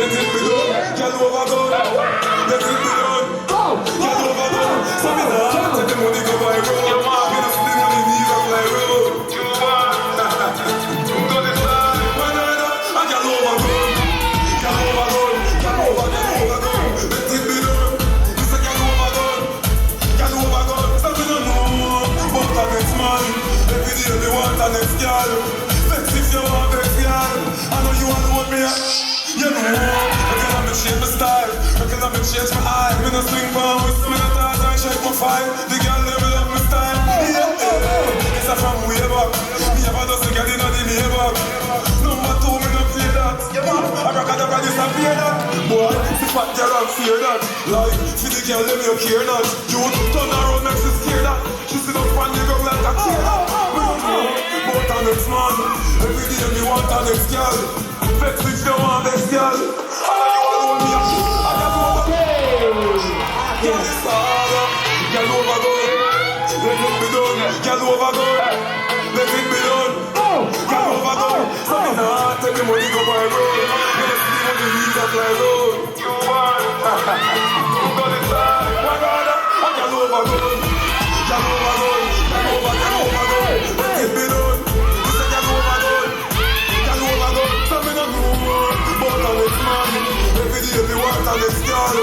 let it be done. Girl overdone, let it be done. Girl overdone, so me nah take the money go by road. Me nah split on the knees up like road. Got it right, a girl overdone, girl overdone, girl overdone, let it be done. It's a girl overdone, girl overdone. So me no know about the next man. Every day me want the next girl. Vex if you want vex girl. I know you alone me. You know, I cannot change my style, I cannot change my eye. Me no swing bomb, me no dance and shake my file. The girl level up my style. It's a from way back. Me ever just a girl in the neighbor. Number 2, me no play that. I rock this and play that. Boy, the fat girl and fear that. Like, for the girl them you care not. You turn around makes you scare that. She sit up on the ground like a care that. Me don't know about the next man. Every day me want the next girl. Vex if you want vex girl. I know you alone me. I got over. Girl is harder. Girl overdone. Let it be done. Girl overdone. Let it be done. Girl overdone. So me nah take the money go by road. Me nah see what the wheels up like road. You want? Got it right. One other. A girl overdone. Girl overdone. Girl overdone. Let it be done. It's a girl overdone. Girl overdone. So me nah know about the next man. Every day me want the next girl.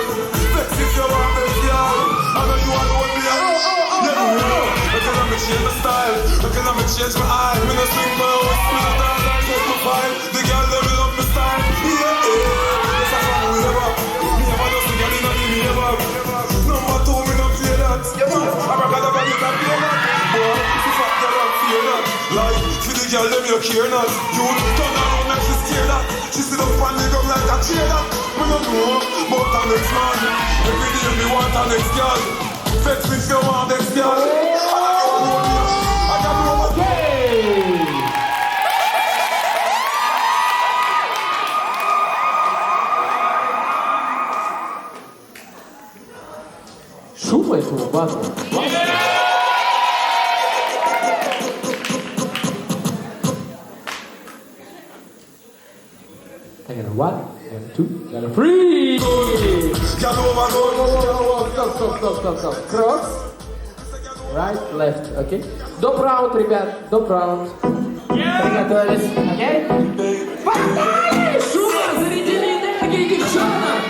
Vex if you want vex girl. I know you alone me. You know. I cannot change my style. I cannot change my eye. Me no swing my house. Me no dance and shake my file. The girl level up my style. It's a from way back. Me ever just a girl in the neighbor. Number 2, me no play that. I rock it and play that. Boy, if you fat girl and fear that. Like, for the girl them you care not. You turn around and she scare that. She sit up on the ground like a chair that. Me no know about the next man. Every day me want the next girl. Vex if you want next girl. I got you over. Chupa esse roubado. And 1, and 2, and 3. Stop. Cross. Right, left, окей? Доп раунд, ребят, доп раунд. Приготовились, окей? Погнали! Шумно, зарядили энергией, девчонок!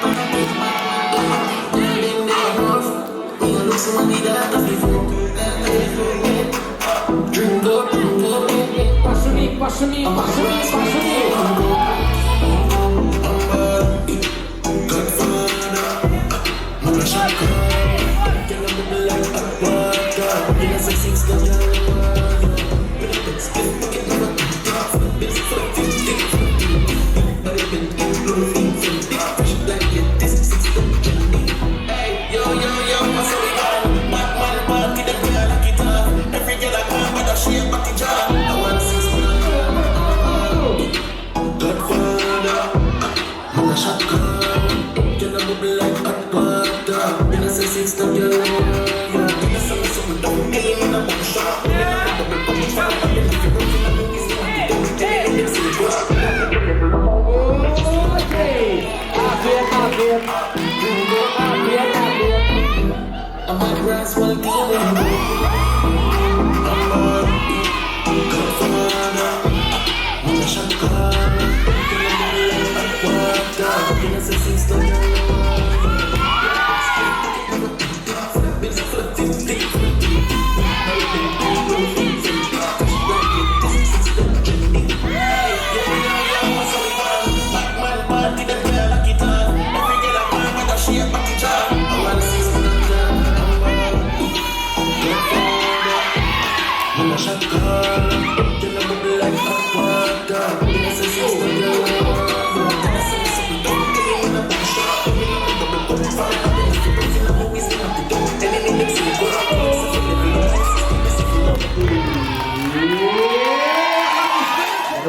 Пошуми.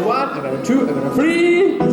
One, I got a 2, I got a 3.